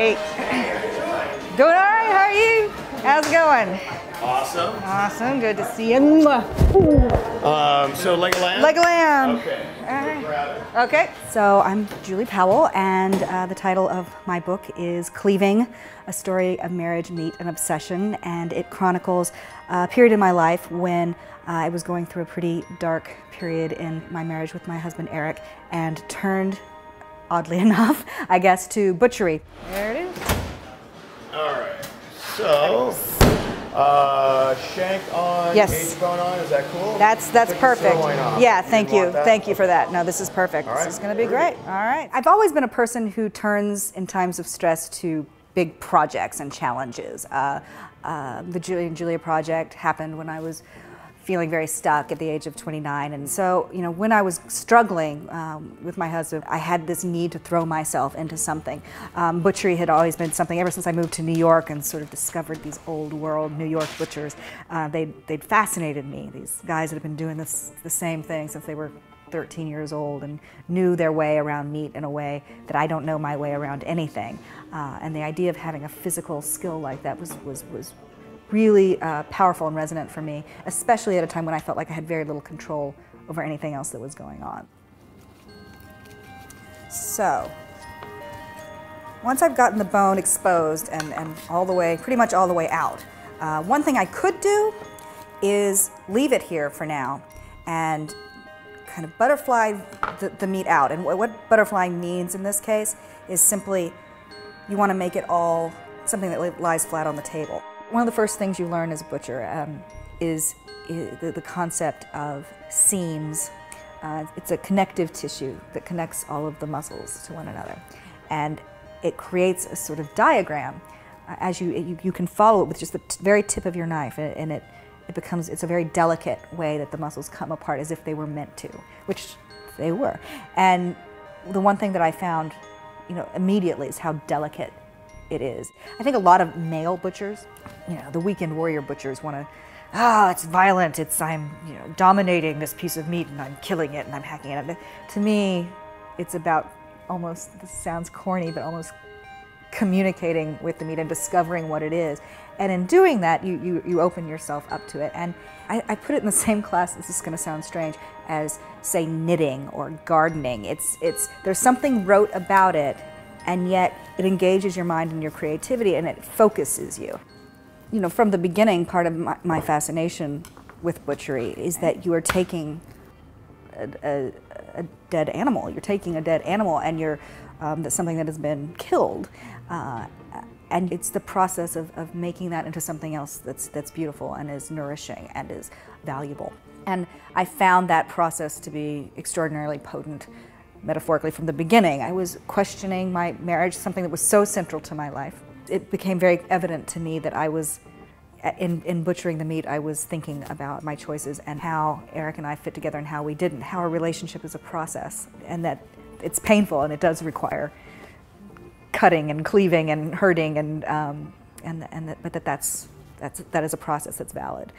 Hey. Doing all right? How are you? How's it going? Awesome. Awesome. Good to see you. So like a lamb? Like a lamb. Okay. Okay. So I'm Julie Powell, and the title of my book is Cleaving, a story of marriage, meat, and obsession. And it chronicles a period in my life when I was going through a pretty dark period in my marriage with my husband Eric, and turned, oddly enough, I guess, to butchery. There it is. All right. So, shank on, yes. H-bone on, is that cool? That's perfect. Yeah, thank you. Thank you for that. that. No, this is perfect. All right. This is going to be great. All right. I've always been a person who turns in times of stress to big projects and challenges. The Julie and Julia project happened when I was feeling very stuck at the age of 29. And so, you know, when I was struggling with my husband, I had this need to throw myself into something. Butchery had always been something, ever since I moved to New York and sort of discovered these old world New York butchers. They'd fascinated me, these guys that had been doing the same thing since they were 13 years old and knew their way around meat in a way that I don't know my way around anything. And the idea of having a physical skill like that was really powerful and resonant for me, especially at a time when I felt like I had very little control over anything else that was going on. So, once I've gotten the bone exposed and all the way, pretty much all the way out, one thing I could do is leave it here for now and kind of butterfly the meat out. And what butterfly means in this case is simply you want to make it all something that lies flat on the table. One of the first things you learn as a butcher is the concept of seams. It's a connective tissue that connects all of the muscles to one another. And it creates a sort of diagram. As you can follow it with just the very tip of your knife, and it's a very delicate way that the muscles come apart as if they were meant to, which they were. And the one thing that I found, you know, immediately is how delicate it is. I think a lot of male butchers, you know, the weekend warrior butchers want to, it's violent, I'm, you know, dominating this piece of meat and I'm killing it and I'm hacking it. To me, it's about almost, this sounds corny, but almost communicating with the meat and discovering what it is. And in doing that, you open yourself up to it. And I put it in the same class, this is going to sound strange, as, say, knitting or gardening. There's something rote about it, and yet it engages your mind and your creativity, and it focuses you. You know, from the beginning, part of my fascination with butchery is that you are taking a dead animal. You're taking a dead animal, and that's something that has been killed. And it's the process of making that into something else that's beautiful and is nourishing and is valuable. And I found that process to be extraordinarily potent. Metaphorically, from the beginning, I was questioning my marriage, something that was so central to my life. It became very evident to me that I was, in butchering the meat, I was thinking about my choices and how Eric and I fit together and how we didn't, how our relationship is a process, and that it's painful and it does require cutting and cleaving and hurting, but that is a process that's valid.